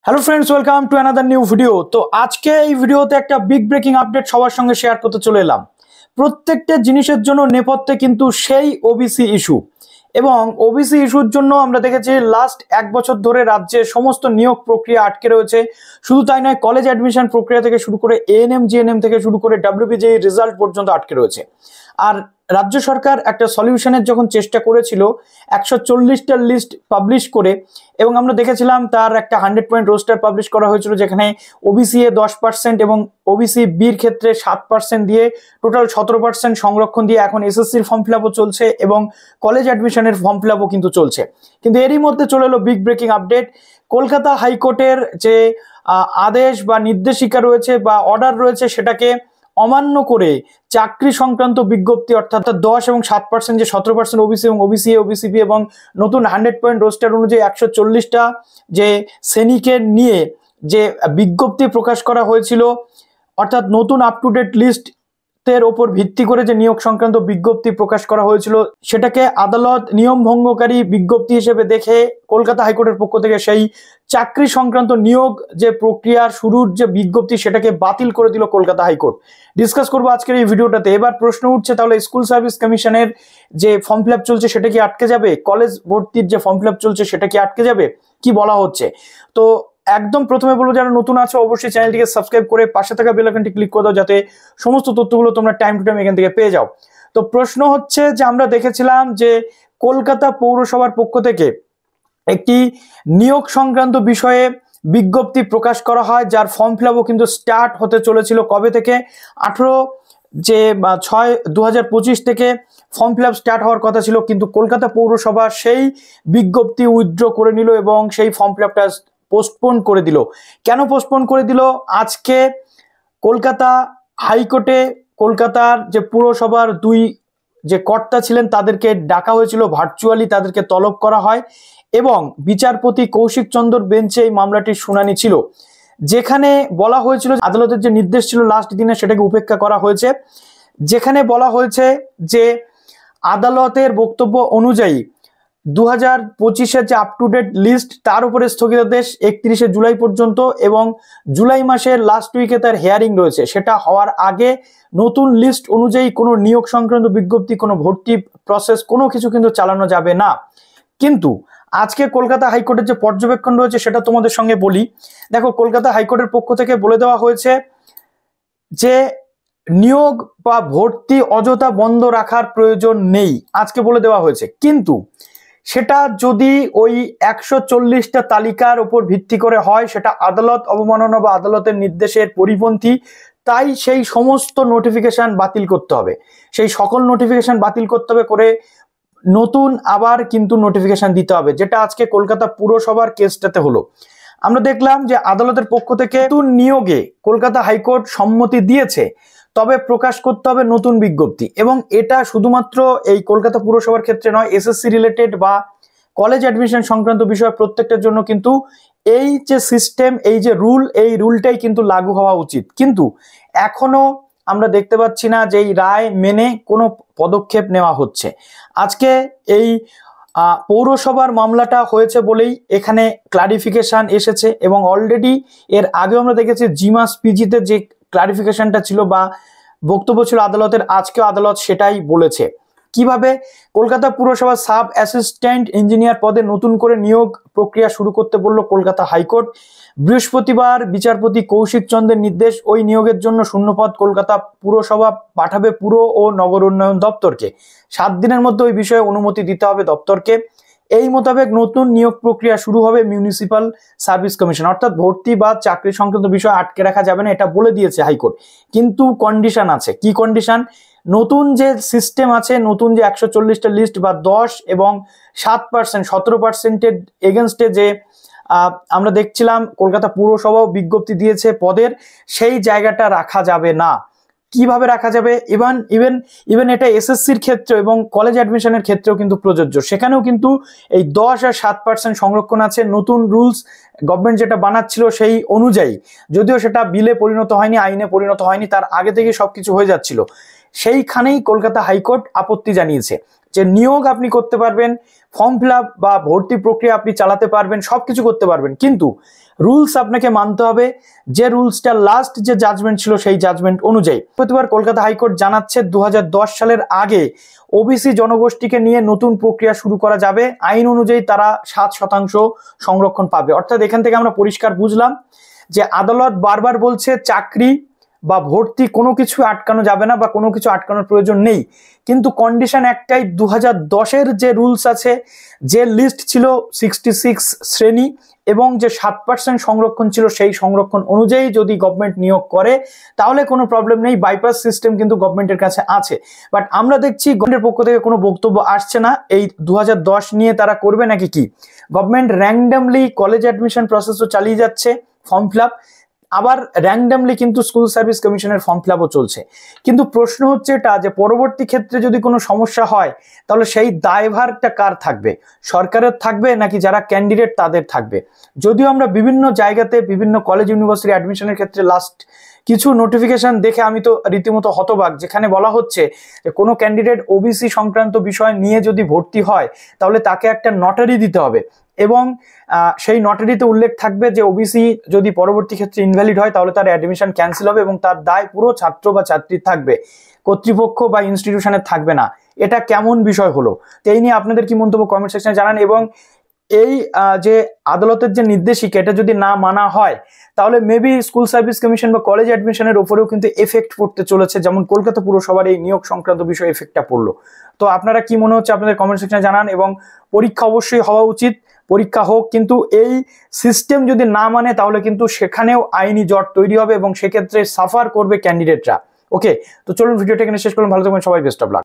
Hello friends, welcome to another new video. তো আজকে এই ভিডিওতে একটা বিগ ব্রেকিং আপডেট সবার সঙ্গে শেয়ার করতে চলে এলাম। প্রত্যেকটা জিনিসের জন্য নেপথ্যে কিন্তু সেই ওবিসি ইস্যু, এবং ওবিসি ইস্যুর জন্য আমরা দেখেছি লাস্ট এক বছর ধরে রাজ্যে সমস্ত নিয়োগ প্রক্রিয়া আটকে রয়েছে। শুধু তাই নয়, কলেজ অ্যাডমিশন প্রক্রিয়া থেকে শুরু করে এএনএম জিএনএম থেকে শুরু করে ডাব্লিউবিজেই রেজাল্ট পর্যন্ত আটকে রয়েছে। আর রাজ্য সরকার একটা সলিউশনের যখন চেষ্টা করেছিল 140টা লিস্ট পাবলিশ করে, এবং আমরা দেখেছিলাম তার একটা 100 পয়েন্ট রোস্টার পাবলিশ করা হয়েছিল, যেখানে ওবিসি এ 10% এবং ওবিসি বির ক্ষেত্রে 7% দিয়ে টোটাল 17% সংরক্ষণ দিয়ে এখন এসএসসির ফর্ম ফিল আপও চলছে এবং কলেজ অ্যাডমিশনের ফর্ম ফিল আপও কিন্তু চলছে। কিন্তু এরই মধ্যে চলে এলো বিগ ব্রেকিং আপডেট। কলকাতা হাইকোর্টের যে আদেশ বা নির্দেশিকা রয়েছে বা অর্ডার রয়েছে, সেটাকে অমান্য করে চাকরি সংক্রান্ত বিজ্ঞপ্তি অর্থাৎ 10 এবং 7% যে 17% ওবিসি এবং ওবিসি ওবিসিবি এবং নতুন 100 পয়েন্ট রোস্টার অনুযায়ী 140টা যে শ্রেণীকে নিয়ে যে বিজ্ঞপ্তি প্রকাশ করা হয়েছিল, অর্থাৎ নতুন আপ টু ডেট লিস্টের ওপর ভিত্তি করে যে নিয়োগ সংক্রান্ত বিজ্ঞপ্তি প্রকাশ করা হয়েছিল, সেটাকে আদালত নিয়ম ভঙ্গকারী বিজ্ঞপ্তি হিসেবে দেখে কলকাতা হাইকোর্টের পক্ষ থেকে সেই চাকরি সংক্রান্ত নিয়োগ যে প্রক্রিয়ার শুরুর যে বিজ্ঞপ্তি, সেটাকে বাতিল করে দিল কলকাতা হাইকোর্ট। ডিসকাস করবো আজকের এই ভিডিওটাতে। এবার প্রশ্ন উঠছে, তাহলে স্কুল সার্ভিস কমিশনের যে ফর্ম ফিল আপ চলছে সেটা কি আটকে যাবে? কলেজ ভর্তির যে ফর্ম ফিল আপ চলছে সেটা কি আটকে যাবে? কি বলা হচ্ছে? তো একদম প্রথমে বলবো, যারা নতুন আছো অবশ্যই চ্যানেলটিকে সাবস্ক্রাইব করে পাশে থাকা বেল আইকনটি ক্লিক করে দাও, যাতে সমস্ত তথ্যগুলো তোমরা টাইম টু টাইম এখান থেকে পেয়ে যাও। তো প্রশ্ন হচ্ছে যে, আমরা দেখেছিলাম যে কলকাতা পৌরসভার পক্ষ থেকে একটি নিয়োগ সংক্রান্ত বিষয়ে বিজ্ঞপ্তি প্রকাশ করা হয়, যার ফর্ম ফিল আপও কিন্তু স্টার্ট হতে চলেছিল কবে থেকে? 18/6/2025 থেকে ফর্ম ফিল আপ স্টার্ট হওয়ার কথা ছিল, কিন্তু কলকাতা পৌরসভা সেই বিজ্ঞপ্তি উইথড্র করে নিল এবং সেই ফর্ম ফিল আপটা পোস্টপোন করে দিল। কেন পোস্টপোন করে দিল? আজকে কলকাতা হাইকোর্টে কলকাতার যে পুরসভার দুই যে কর্তা ছিলেন তাদেরকে ডাকা হয়েছিল, ভার্চুয়ালি তাদেরকে তলব করা হয় এবং বিচারপতি কৌশিক চন্দ্র বেঞ্চে এই মামলাটির শুনানি ছিল, যেখানে বলা হয়েছিল আদালতের যে নির্দেশ ছিল লাস্ট দিনে সেটাকে উপেক্ষা করা হয়েছে, যেখানে বলা হয়েছে যে আদালতের বক্তব্য অনুযায়ী 2025-এর যে আপ টু ডেট লিস্ট তার উপরে স্থগিতাদেশ 31শে জুলাই পর্যন্ত, এবং জুলাই মাসের লাস্ট উইকে তার হিয়ারিং রয়েছে। সেটা হওয়ার আগে নতুন লিস্ট অনুযায়ী কোনো নিয়োগ সংক্রান্ত বিজ্ঞপ্তি, কোনো ভর্তি প্রসেস, কোনো কিছু কিন্তু চালানো যাবে না। কিন্তু আজকে কলকাতা হাইকোর্টের যে পর্যবেক্ষণ রয়েছে সেটা তোমাদের সঙ্গে বলি। দেখো, কলকাতা হাইকোর্টের পক্ষ থেকে বলে দেওয়া হয়েছে যে নিয়োগ বা ভর্তি অযথা বন্ধ রাখার প্রয়োজন নেই, আজকে বলে দেওয়া হয়েছে। কিন্তু সেটা যদি ওই 140টা তালিকার উপর ভিত্তি করে হয়, সেটা আদালত অবমাননা বা আদালতের নির্দেশের পরিপন্থী, তাই সেই সমস্ত নোটিফিকেশন বাতিল করতে হবে, সেই সকল নোটিফিকেশন বাতিল করতে হবে করে নতুন আবার কিন্তু নোটিফিকেশন দিতে হবে, যেটা আজকে কলকাতা পুরসভার কেসটাতে হলো। আমরা দেখলাম যে আদালতের পক্ষ থেকে নতুন নিয়োগে কলকাতা হাইকোর্ট সম্মতি দিয়েছে, তবে প্রকাশ করতে হবে নতুন বিজ্ঞপ্তি। এবং এটা শুধুমাত্র এই কলকাতা পুরসভার ক্ষেত্রে নয়, এসএসসি রিলেটেড বা কলেজ অ্যাডমিশন সংক্রান্ত বিষয় প্রত্যেকটার জন্য কিন্তু এই যে সিস্টেম, এই যে রুল, এই রুলটাই কিন্তু লাগু হওয়া উচিত। কিন্তু এখনো আমরা দেখতে পাচ্ছি না যে এই রায় মেনে কোনো পদক্ষেপ নেওয়া হচ্ছে। আজকে এই পৌরসভার মামলাটা হয়েছে বলেই এখানে ক্লারিফিকেশন এসেছে, এবং অলরেডি এর আগে আমরা দেখেছি জিমাস পিজিতে যে ক্লারিফিকেশনটা ছিল বা বক্তব্য ছিল আদালতের, আজকেও আদালত সেটাই বলেছে। কিভাবে কলকাতা পুরসভার সাব অ্যাসিস্ট্যান্ট ইঞ্জিনিয়ার পদে নতুন করে নিয়োগ প্রক্রিয়া শুরু করতে বলল কলকাতা হাইকোর্ট। বৃহস্পতিবার বিচারপতি কৌশিক চন্দ্রের নির্দেশ, ওই নিয়োগের জন্য শূন্যপদ কলকাতা পুরসভা পাঠাবে পুর ও নগর উন্নয়ন দপ্তরকে। 7 দিনের মধ্যে ওই বিষয়ে অনুমতি দিতে হবে দপ্তরকে। এই মোতাবেক নতুন নিয়োগ প্রক্রিয়া শুরু হবে মিউনিসিপাল সার্ভিস কমিশন, অর্থাৎ ভর্তি বা চাকরি সংক্রান্ত বিষয় আটকে রাখা যাবে না, এটা বলে দিয়েছে হাইকোর্ট। কিন্তু কন্ডিশন আছে। কি কন্ডিশন? নতুন যে সিস্টেম আছে, নতুন যে 140টা লিস্ট বা 10 এবং 7% 17%-এর এগেনস্টে যে আমরা দেখছিলাম কলকাতা পুরসভাও বিজ্ঞপ্তি দিয়েছে পদের, সেই জায়গাটা রাখা যাবে না। কিভাবে রাখা যাবে? ইভেন এটা এসএসসির ক্ষেত্রে এবং কলেজ অ্যাডমিশনের ক্ষেত্রেও কিন্তু প্রযোজ্য। সেখানেও কিন্তু এই 10 আর 7% সংরক্ষণ আছে। নতুন রুলস গভর্নমেন্ট যেটা বানাচ্ছিল সেই অনুযায়ী, যদিও সেটা বিলে পরিণত হয়নি, আইনে পরিণত হয়নি, তার আগে থেকে সবকিছু হয়ে যাচ্ছিল। সেইখানেই কলকাতা হাইকোর্ট আপত্তি জানিয়েছে যে নিয়োগ আপনি করতে পারবেন, ফর্ম ফিল আপ বা ভর্তি প্রক্রিয়া আপনি চালাতে পারবেন, সবকিছু করতে পারবেন, কিন্তু রুলস আপনাকে মানতে হবে, যে রুলসটা লাস্ট যে জাজমেন্ট ছিল সেই জাজমেন্ট অনুযায়ী। প্রতিবার কলকাতা হাইকোর্ট জানাচ্ছে 2010 সালের আগে ওবিসি জনগোষ্ঠীকে নিয়ে নতুন প্রক্রিয়া শুরু করা যাবে, আইন অনুযায়ী তারা 7% সংরক্ষণ পাবে। অর্থাৎ এখান থেকে আমরা পরিষ্কার বুঝলাম যে আদালত বারবার বলছে চাকরি বা ভর্তি কোনো কিছু আটকানো যাবে না বা কোনো কিছু আটকানোর প্রয়োজন নেই, কিন্তু কন্ডিশন একটাই, 2010-এর যে রুলস আছে, যে লিস্ট ছিল 66 শ্রেণী এবং যে 7% সংরক্ষণ ছিল, সেই সংরক্ষণ অনুযায়ী যদি গভর্নমেন্ট নিয়োগ করে তাহলে কোনো প্রবলেম নেই, বাইপাস সিস্টেম কিন্তু গভর্নমেন্টের কাছে আছে। বাট আমরা দেখছি গভর্নমেন্টের পক্ষ থেকে কোনো বক্তব্য আসছে না এই 2010 নিয়ে তারা করবে নাকি কি। গভর্নমেন্ট র্যান্ডমলি কলেজ অ্যাডমিশন প্রসেসও চালিয়ে যাচ্ছে, ফর্ম ফিল আপ, আবার র্যান্ডমলি কিন্তু স্কুল সার্ভিস কমিশনের ফর্ম ফিল আপও চলছে। কিন্তু প্রশ্ন হচ্ছে এটা যে পরবর্তী ক্ষেত্রে যদি কোনো সমস্যা হয় তাহলে সেই দায়ভারটা কার থাকবে, সরকারের থাকবে নাকি যারা ক্যান্ডিডেট তাদের থাকবে। যদিও আমরা বিভিন্ন জায়গাতে বিভিন্ন কলেজ ইউনিভার্সিটি অ্যাডমিশনের ক্ষেত্রে লাস্ট কিছু নোটিফিকেশন দেখে আমি তো রীতিমতো হতবাক, যেখানে বলা হচ্ছে যে কোনো ক্যান্ডিডেট ওবিসি সংক্রান্ত বিষয় নিয়ে যদি ভর্তি হয় তাহলে তাকে একটা নটারি দিতে হবে এবং সেই নটারিতে উল্লেখ থাকবে যে ওবিসি যদি পরবর্তী ক্ষেত্রে ইনভ্যালিড হয় তাহলে তার অ্যাডমিশন ক্যান্সেল হবে এবং তার দায় পুরো ছাত্র বা ছাত্রীর থাকবে, কর্তৃপক্ষ বা ইনস্টিটিউশনের থাকবে না। এটা কেমন বিষয় হলো? তো এই নিয়ে আপনাদের কি মন্তব্য কমেন্ট সেকশনে জানান। এবং এই যে আদালতের যে নির্দেশিকা, এটা যদি না মানা হয় তাহলে মেবি স্কুল সার্ভিস কমিশন বা কলেজ অ্যাডমিশনের উপরেও কিন্তু এফেক্ট পড়তে চলেছে, যেমন কলকাতা পুরসভার এই নিয়োগ সংক্রান্ত বিষয়ে এফেক্টটা পড়লো। তো আপনারা কি মনে হচ্ছে আপনাদের কমেন্ট সেকশনে জানান। এবং পরীক্ষা অবশ্যই হওয়া উচিত, পরীক্ষা হোক, কিন্তু এই সিস্টেম যদি না মানে তাহলে কিন্তু সেখানেও আইনি জট তৈরি হবে এবং সেক্ষেত্রে সাফার করবে ক্যান্ডিডেটরা। ওকে, তো চলুন ভিডিওটা এখানে শেষ করলাম, ভালো থাকবেন সবাই, বেস্ট অফ লাক।